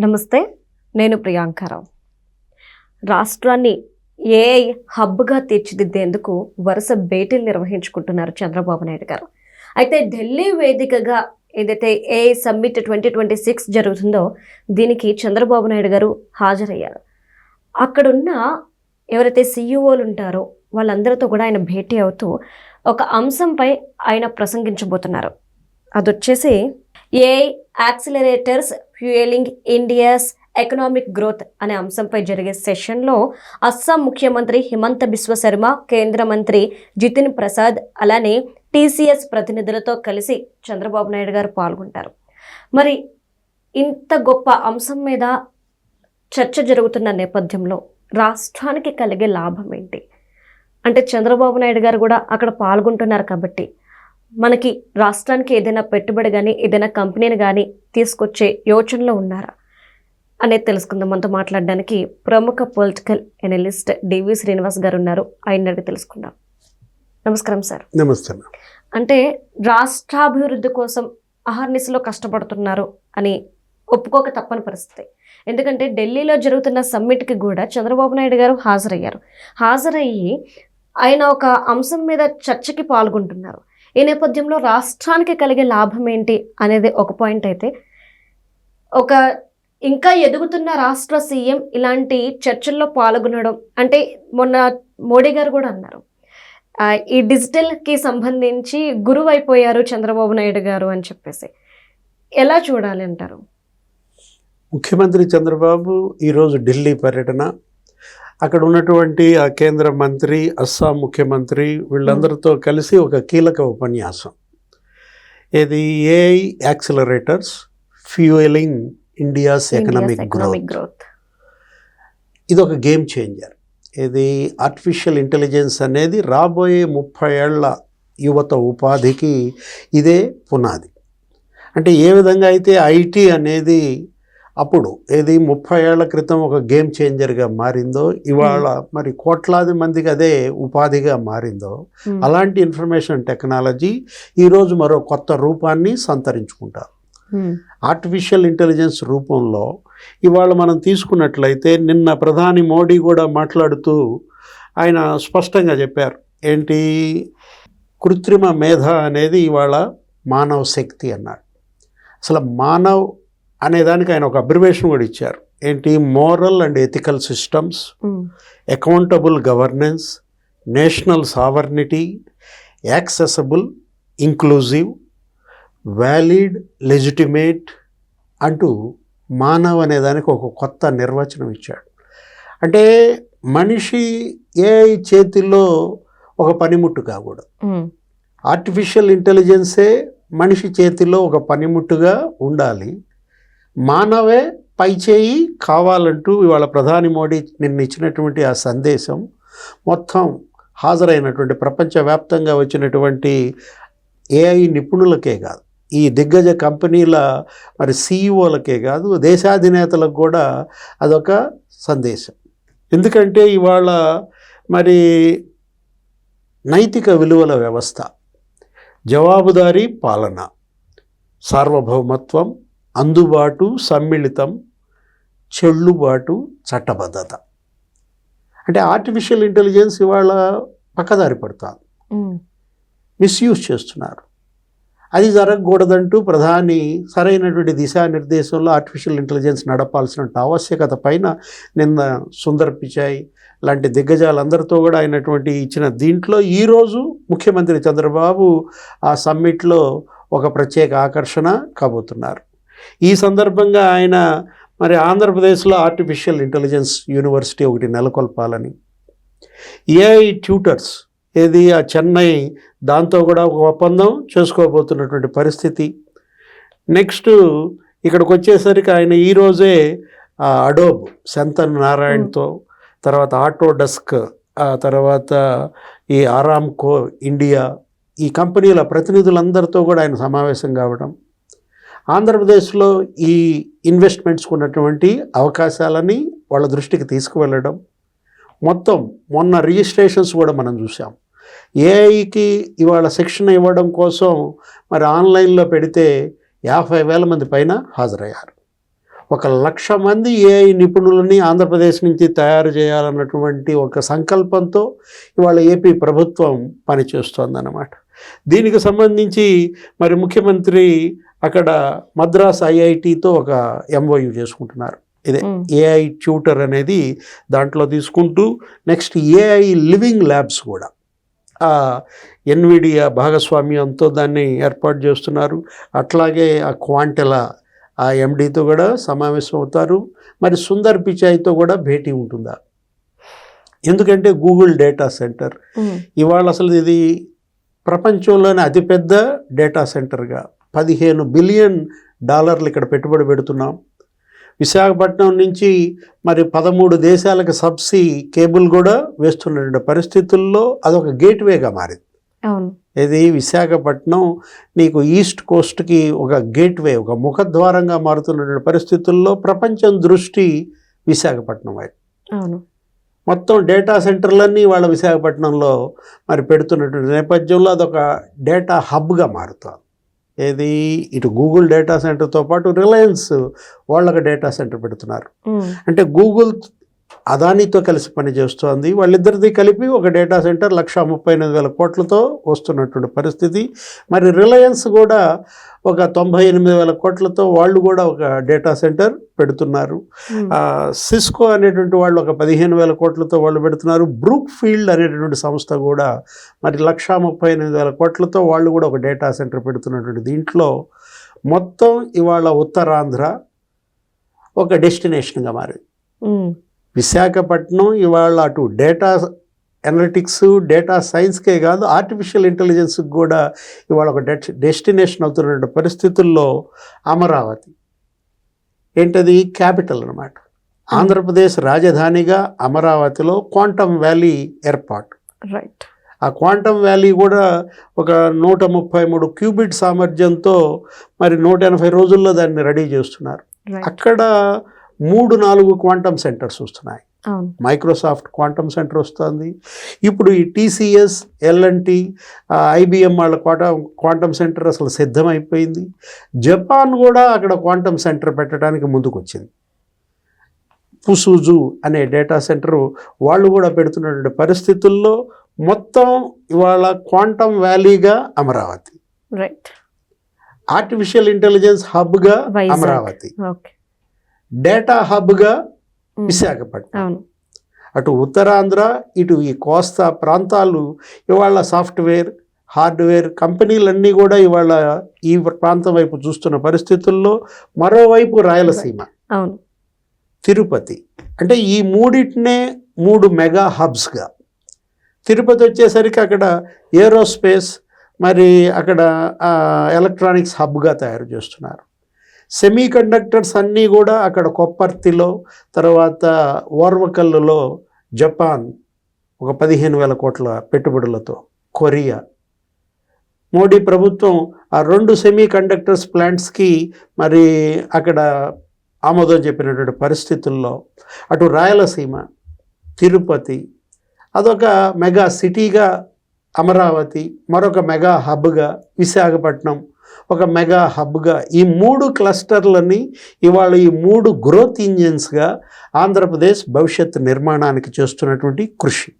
నమస్తే, నేను ప్రియాంకారావు. రాష్ట్రాన్ని ఏఐ హబ్గా తీర్చిదిద్దేందుకు వరుస భేటీలు నిర్వహించుకుంటున్నారు చంద్రబాబు నాయుడు గారు. అయితే ఢిల్లీ వేదికగా ఏదైతే ఏఐ సమ్మిట్ 2026 జరుగుతుందో దీనికి చంద్రబాబు నాయుడు గారు హాజరయ్యారు. అక్కడున్న ఎవరైతే సీఈఓలు ఉంటారో వాళ్ళందరితో కూడా ఆయన భేటీ అవుతూ ఒక అంశంపై ఆయన ప్రసంగించబోతున్నారు. అదొచ్చేసి AI accelerators fuelling India's economic growth అనే అంశంపై జరిగే సెషన్లో అస్సాం ముఖ్యమంత్రి హిమంత బిశ్వ శర్మ, కేంద్ర మంత్రి జితిన్ ప్రసాద్, అలానే టీసీఎస్ ప్రతినిధులతో కలిసి చంద్రబాబు నాయుడు గారు పాల్గొంటారు. మరి ఇంత గొప్ప అంశం మీద చర్చ జరుగుతున్న నేపథ్యంలో రాష్ట్రానికి కలిగే లాభం ఏంటి? అంటే చంద్రబాబు నాయుడు గారు కూడా అక్కడ పాల్గొంటున్నారు కాబట్టి మనకి రాష్ట్రానికి ఏదైనా పెట్టుబడి కానీ ఏదైనా కంపెనీని కానీ తీసుకొచ్చే యోచనలో ఉన్నారా అనేది తెలుసుకుందాం. మనతో మాట్లాడడానికి ప్రముఖ పొలిటికల్ ఎనలిస్ట్ డివి శ్రీనివాస్ గారు ఉన్నారు. ఆయన అడిగి తెలుసుకుందాం. నమస్కారం సార్. నమస్తే. అంటే రాష్ట్రాభివృద్ధి కోసం అహర్నిశలో కష్టపడుతున్నారు అని ఒప్పుకోక తప్పని పరిస్థితి. ఎందుకంటే ఢిల్లీలో జరుగుతున్న సమ్మిట్కి కూడా చంద్రబాబు నాయుడు గారు హాజరయ్యి ఆయన ఒక అంశం మీద చర్చకి పాల్గొంటున్నారు. ఈ నేపథ్యంలో రాష్ట్రానికి కలిగే లాభం ఏంటి అనేది ఒక పాయింట్ అయితే, ఒక ఇంకా ఎదుగుతున్న రాష్ట్ర సీఎం ఇలాంటి చర్చల్లో పాల్గొనడం అంటే మొన్న మోడీ గారు కూడా అన్నారు ఈ డిజిటల్కి సంబంధించి గురువు అయిపోయారు చంద్రబాబు నాయుడు గారు అని చెప్పేసి. ఎలా చూడాలి అంటారు? ముఖ్యమంత్రి చంద్రబాబు ఈరోజు ఢిల్లీ పర్యటన, అక్కడ ఉన్నటువంటి ఆ కేంద్ర మంత్రి, అస్సాం ముఖ్యమంత్రి వీళ్ళందరితో కలిసి ఒక కీలక ఉపన్యాసం, ఇది AI accelerators fuelling India's economic growth. ఇది ఒక గేమ్ చేంజర్. ఇది ఆర్టిఫిషియల్ ఇంటెలిజెన్స్ అనేది రాబోయే 30 ఏళ్ల యువత ఉపాధికి ఇదే పునాది. అంటే ఏ విధంగా అయితే ఐటీ అనేది అప్పుడు 30 ఏళ్ల క్రితం ఒక గేమ్ చేంజర్గా మారిందో, ఇవాళ మరి కోట్లాది మందికి అదే ఉపాధిగా మారిందో, అలాంటి ఇన్ఫర్మేషన్ టెక్నాలజీ ఈరోజు మరో కొత్త రూపాన్ని సంతరించుకుంటారు. ఆర్టిఫిషియల్ ఇంటెలిజెన్స్ రూపంలో ఇవాళ మనం తీసుకున్నట్లయితే నిన్న ప్రధాని మోడీ కూడా మాట్లాడుతూ ఆయన స్పష్టంగా చెప్పారు, ఏంటి కృత్రిమ మేధ అనేది ఇవాళ మానవ శక్తి అన్నాడు. అసలు మానవ్ అనేదానికి ఆయన ఒక అబ్రివేషన్ కూడా ఇచ్చారు, ఏంటి moral and ethical systems, accountable governance, national sovereignty, accessible, inclusive, valid, legitimate అంటూ మానవ్ అనేదానికి ఒక కొత్త నిర్వచనం ఇచ్చాడు. అంటే మనిషి ఏఐ చేతిలో ఒక పనిముట్టు కాకూడదు, ఆర్టిఫిషియల్ ఇంటెలిజెన్సే మనిషి చేతిలో ఒక పనిముట్టుగా ఉండాలి, మానవే పైచేయి కావాలంటూ ఇవాళ ప్రధాని మోడీ నిన్న ఇచ్చినటువంటి ఆ సందేశం మొత్తం హాజరైనటువంటి ప్రపంచవ్యాప్తంగా వచ్చినటువంటి ఏఐ నిపుణులకే కాదు, ఈ దిగ్గజ కంపెనీల మరి సీఈఓలకే కాదు, దేశాధినేతలకు కూడా అదొక సందేశం. ఎందుకంటే ఇవాళ మరి నైతిక విలువల వ్యవస్థ, జవాబుదారీ పాలన, సార్వభౌమత్వం, అందుబాటు, సమ్మిళితం, చెల్లుబాటు, చట్టబద్ధత. అంటే ఆర్టిఫిషియల్ ఇంటెలిజెన్స్ ఇవాళ పక్కదారి పడుతుంది, మిస్యూజ్ చేస్తున్నారు. అది జరగకూడదంటూ ప్రధాని సరైనటువంటి దిశానిర్దేశంలో ఆర్టిఫిషియల్ ఇంటెలిజెన్స్ నడపాల్సిన ఆవశ్యకత పైన నిన్న సుందర్ పిచాయ్ లాంటి దిగ్గజాలందరితో కూడా అయినటువంటి ఇచ్చిన దీంట్లో ఈరోజు ముఖ్యమంత్రి చంద్రబాబు ఆ సమ్మిట్లో ఒక ప్రత్యేక ఆకర్షణ కాబోతున్నారు. ఈ సందర్భంగా ఆయన మరి ఆంధ్రప్రదేశ్లో ఆర్టిఫిషియల్ ఇంటెలిజెన్స్ యూనివర్సిటీ ఒకటి నెలకొల్పాలని, ఏఐ ట్యూటర్స్ ఏది ఆ చెన్నై దాంతో కూడా ఒక ఒప్పందం చేసుకోబోతున్నటువంటి పరిస్థితి. నెక్స్ట్ ఇక్కడికి వచ్చేసరికి ఆయన ఈరోజే అడోబ్ శంతన్ నారాయణ్తో, తర్వాత ఆటోడెస్క్, ఆ తర్వాత ఈ ఆరామ్కో ఇండియా, ఈ కంపెనీల ప్రతినిధులందరితో కూడా ఆయన సమావేశం కావడం, ఆంధ్రప్రదేశ్లో ఈ ఇన్వెస్ట్మెంట్స్కి ఉన్నటువంటి అవకాశాలని వాళ్ళ దృష్టికి తీసుకువెళ్ళడం, మొత్తం మొన్న రిజిస్ట్రేషన్స్ కూడా మనం చూసాం. ఏఐకి ఇవాళ శిక్షణ ఇవ్వడం కోసం మరి ఆన్లైన్లో పెడితే 50,000 మంది పైన హాజరయ్యారు. 1,00,000 మంది ఏఐ నిపుణులని ఆంధ్రప్రదేశ్ నుంచి తయారు చేయాలన్నటువంటి ఒక సంకల్పంతో ఇవాళ ఏపీ ప్రభుత్వం పనిచేస్తోందన్నమాట. దీనికి సంబంధించి మరి ముఖ్యమంత్రి అక్కడ మద్రాస్ ఐఐటితో ఒక ఎంఓయు చేసుకుంటున్నారు. ఇదే ఏఐ ట్యూటర్ అనేది దాంట్లో తీసుకుంటూ నెక్స్ట్ ఏఐ లివింగ్ ల్యాబ్స్ కూడా ఎన్విడియా భాగస్వామ్యంతో దాన్ని ఏర్పాటు చేస్తున్నారు. అట్లాగే ఆ క్వాంటెలా ఆ ఎండితో కూడా సమావేశం అవుతారు. మరి సుందర్ పిచాయ్తో కూడా భేటీ ఉంటుందా? ఎందుకంటే గూగుల్ డేటా సెంటర్ ఇవాళ అసలు ఇది ప్రపంచంలోనే అతిపెద్ద డేటా సెంటర్గా $15 బిలియన్ ఇక్కడ పెట్టుబడి పెడుతున్నాం. విశాఖపట్నం నుంచి మరి 13 దేశాలకు సబ్సీ కేబుల్ కూడా వేస్తున్న పరిస్థితుల్లో అదొక గేట్వేగా మారింది. ఇది విశాఖపట్నం నీకు ఈస్ట్ కోస్ట్కి ఒక గేట్వే, ఒక ముఖద్వారంగా మారుతున్న పరిస్థితుల్లో ప్రపంచం దృష్టి విశాఖపట్నం వైపు. మొత్తం డేటా సెంటర్లన్నీ వాళ్ళ విశాఖపట్నంలో మరి పెడుతున్నటువంటి నేపథ్యంలో అదొక డేటా హబ్గా మారుతుంది. ఏది ఇటు గూగుల్ డేటా సెంటర్తో పాటు రిలయన్స్ వాళ్ళకి డేటా సెంటర్ పెడుతున్నారు. అంటే గూగుల్ అదానితో కలిసి పనిచేస్తోంది. వాళ్ళిద్దరిది కలిపి ఒక డేటా సెంటర్ 1,38,000 కోట్లతో వస్తున్నటువంటి పరిస్థితి. మరి రిలయన్స్ కూడా ఒక 98,000 కోట్లతో వాళ్ళు కూడా ఒక డేటా సెంటర్ పెడుతున్నారు. సిస్కో అనేటువంటి వాళ్ళు ఒక 15,000 కోట్లతో వాళ్ళు పెడుతున్నారు. బ్రూక్ ఫీల్డ్ అనేటటువంటి సంస్థ కూడా మరి 1,38,000 కోట్లతో వాళ్ళు కూడా ఒక డేటా సెంటర్ పెడుతున్నటువంటి దీంట్లో మొత్తం ఇవాళ ఉత్తరాంధ్ర ఒక డెస్టినేషన్గా మారింది. విశాఖపట్నం ఇవాళ అటు డేటా అనలిటిక్స్, డేటా సైన్స్కే కాదు ఆర్టిఫిషియల్ ఇంటెలిజెన్స్కి కూడా ఇవాళ ఒక డెస్టినేషన్ అవుతున్న పరిస్థితుల్లో అమరావతి ఏంటది క్యాపిటల్ అన్నమాట. ఆంధ్రప్రదేశ్ రాజధానిగా అమరావతిలో క్వాంటమ్ వ్యాలీ ఏర్పాటు. రైట్. ఆ క్వాంటమ్ వ్యాలీ కూడా ఒక 133 క్యూబిట్ సామర్థ్యంతో మరి 180 రోజుల్లో దాన్ని రెడీ చేస్తున్నారు. అక్కడ 3-4 క్వాంటమ్ సెంటర్స్ వస్తున్నాయి. మైక్రోసాఫ్ట్ క్వాంటమ్ సెంటర్ వస్తుంది. ఇప్పుడు ఈ TCS, L&T, IBM వాళ్ళ క్వాంటమ్ సెంటర్ అసలు సిద్ధమైపోయింది. జపాన్ కూడా అక్కడ క్వాంటమ్ సెంటర్ పెట్టడానికి ముందుకు వచ్చింది. ఫుసూజు అనే డేటా సెంటర్ వాళ్ళు కూడా పెడుతున్నటువంటి పరిస్థితుల్లో మొత్తం ఇవాళ క్వాంటమ్ వ్యాలీగా అమరావతి, రైట్, ఆర్టిఫిషియల్ ఇంటెలిజెన్స్ హబ్గా అమరావతి, డేటా హబ్గా విశాఖపట్నం. అటు ఉత్తరాంధ్ర ఇటు ఈ కోస్తా ప్రాంతాలు ఇవాళ సాఫ్ట్వేర్, హార్డ్వేర్ కంపెనీలన్నీ కూడా ఇవాళ ఈ ప్రాంతం వైపు చూస్తున్న పరిస్థితుల్లో మరోవైపు రాయలసీమ, తిరుపతి, అంటే ఈ మూడింటినే 3 మెగా హబ్స్గా. తిరుపతి వచ్చేసరికి అక్కడ ఏరోస్పేస్ మరి అక్కడ ఎలక్ట్రానిక్స్ హబ్గా తయారు చేస్తున్నారు. సెమీ కండక్టర్స్ అన్నీ కూడా అక్కడ కొప్పర్తిలో, తర్వాత ఓర్వకల్లులో జపాన్ ఒక 15,000 కోట్ల పెట్టుబడులతో, కొరియా. మోడీ ప్రభుత్వం ఆ 2 సెమీ కండక్టర్స్ ప్లాంట్స్కి మరి అక్కడ ఆమోదం చెప్పినటువంటి పరిస్థితుల్లో అటు రాయలసీమ, తిరుపతి అదొక మెగా సిటీగా అమరావతి, మరొక మెగా హబ్గా విశాఖపట్నం ఒక మెగా హబ్గా, ఈ 3 క్లస్టర్లని ఇవాళ ఈ 3 గ్రోత్ ఇంజిన్స్గా ఆంధ్రప్రదేశ్ భవిష్యత్తు నిర్మాణానికి చేస్తున్నటువంటి కృషి.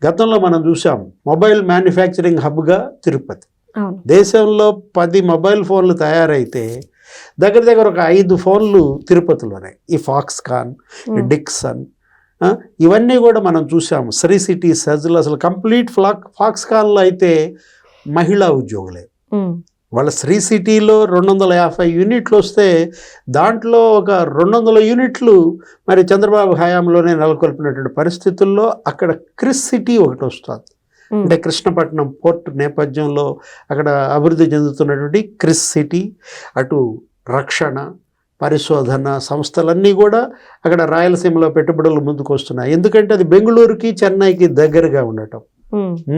గతంలో మనం చూసాం మొబైల్ మ్యానుఫ్యాక్చరింగ్ హబ్గా తిరుపతి. దేశంలో 10 మొబైల్ ఫోన్లు తయారైతే దగ్గర ఒక 5 ఫోన్లు తిరుపతిలోనే. ఈ ఫాక్స్కాన్, డిక్సన్ ఇవన్నీ కూడా మనం చూసాము. శ్రీ సిటీ సజ్లు అసలు కంప్లీట్ ఫాక్స్కాన్లో అయితే మహిళా ఉద్యోగులే. వాళ్ళ శ్రీ సిటీలో 250 యూనిట్లు వస్తే దాంట్లో ఒక 200 యూనిట్లు మరి చంద్రబాబు హయాంలోనే నెలకొల్పినటువంటి పరిస్థితుల్లో అక్కడ క్రిస్ సిటీ ఒకటి వస్తుంది. అంటే కృష్ణపట్నం పోర్ట్ నేపథ్యంలో అక్కడ అభివృద్ధి చెందుతున్నటువంటి క్రిస్ సిటీ. అటు రక్షణ, పరిశోధన సంస్థలన్నీ కూడా అక్కడ రాయలసీమలో పెట్టుబడులు ముందుకు వస్తున్నాయి. ఎందుకంటే అది బెంగళూరుకి, చెన్నైకి దగ్గరగా ఉండటం.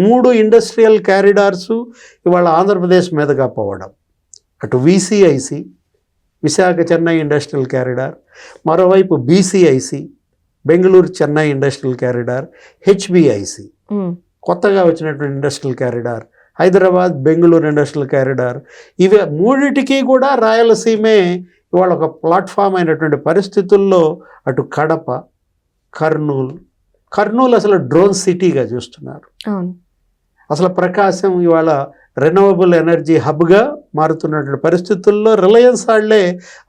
3 ఇండస్ట్రియల్ క్యారిడార్సు ఇవాళ ఆంధ్రప్రదేశ్ మీదుగా పోవడం. అటు VCIC Visakha Chennai industrial corridor, మరోవైపు BCIC Bengaluru Chennai industrial corridor, HBIC కొత్తగా వచ్చినటువంటి industrial corridor, Hyderabad Bengaluru industrial corridor. ఇవి 3టికి కూడా రాయలసీమే ఇవాళ ఒక ప్లాట్ఫామ్ అయినటువంటి పరిస్థితుల్లో అటు కడప, కర్నూలు అసలు డ్రోన్ సిటీగా చూస్తున్నారు. అవును. అసలు ప్రకాశం ఇవాళ రెన్యూవబుల్ ఎనర్జీ హబ్గా మారుతున్నటువంటి పరిస్థితుల్లో రిలయన్స్ వాళ్ళే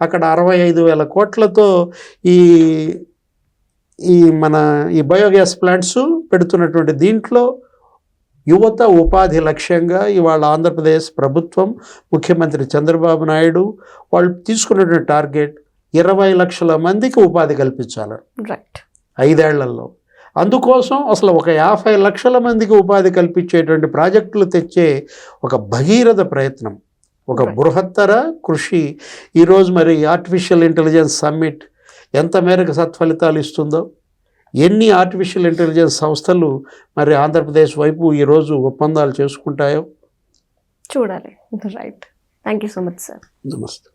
అక్కడ 65,000 కోట్లతో ఈ బయోగ్యాస్ ప్లాంట్స్ పెడుతున్నటువంటి దీంట్లో యువత ఉపాధి లక్ష్యంగా ఇవాళ ఆంధ్రప్రదేశ్ ప్రభుత్వం, ముఖ్యమంత్రి చంద్రబాబు నాయుడు వాళ్ళు తీసుకున్నటువంటి టార్గెట్ 20 లక్షల మందికి ఉపాధి కల్పించాలని రైట్ 5 ఏళ్లలో. అందుకోసం అసలు ఒక 50 లక్షల మందికి ఉపాధి కల్పించేటువంటి ప్రాజెక్టులు తెచ్చే ఒక భగీరథ ప్రయత్నం, ఒక బృహత్తర కృషి ఈరోజు మరి ఆర్టిఫిషియల్ ఇంటెలిజెన్స్ సమ్మిట్ ఎంత మేరకు సత్ఫలితాలు ఇస్తుందో, ఎన్ని ఆర్టిఫిషియల్ ఇంటెలిజెన్స్ సంస్థలు మరి ఆంధ్రప్రదేశ్ వైపు ఈరోజు ఒప్పందాలు చేసుకుంటాయో చూడాలి. Right. Thank you so much sir. నమస్తే.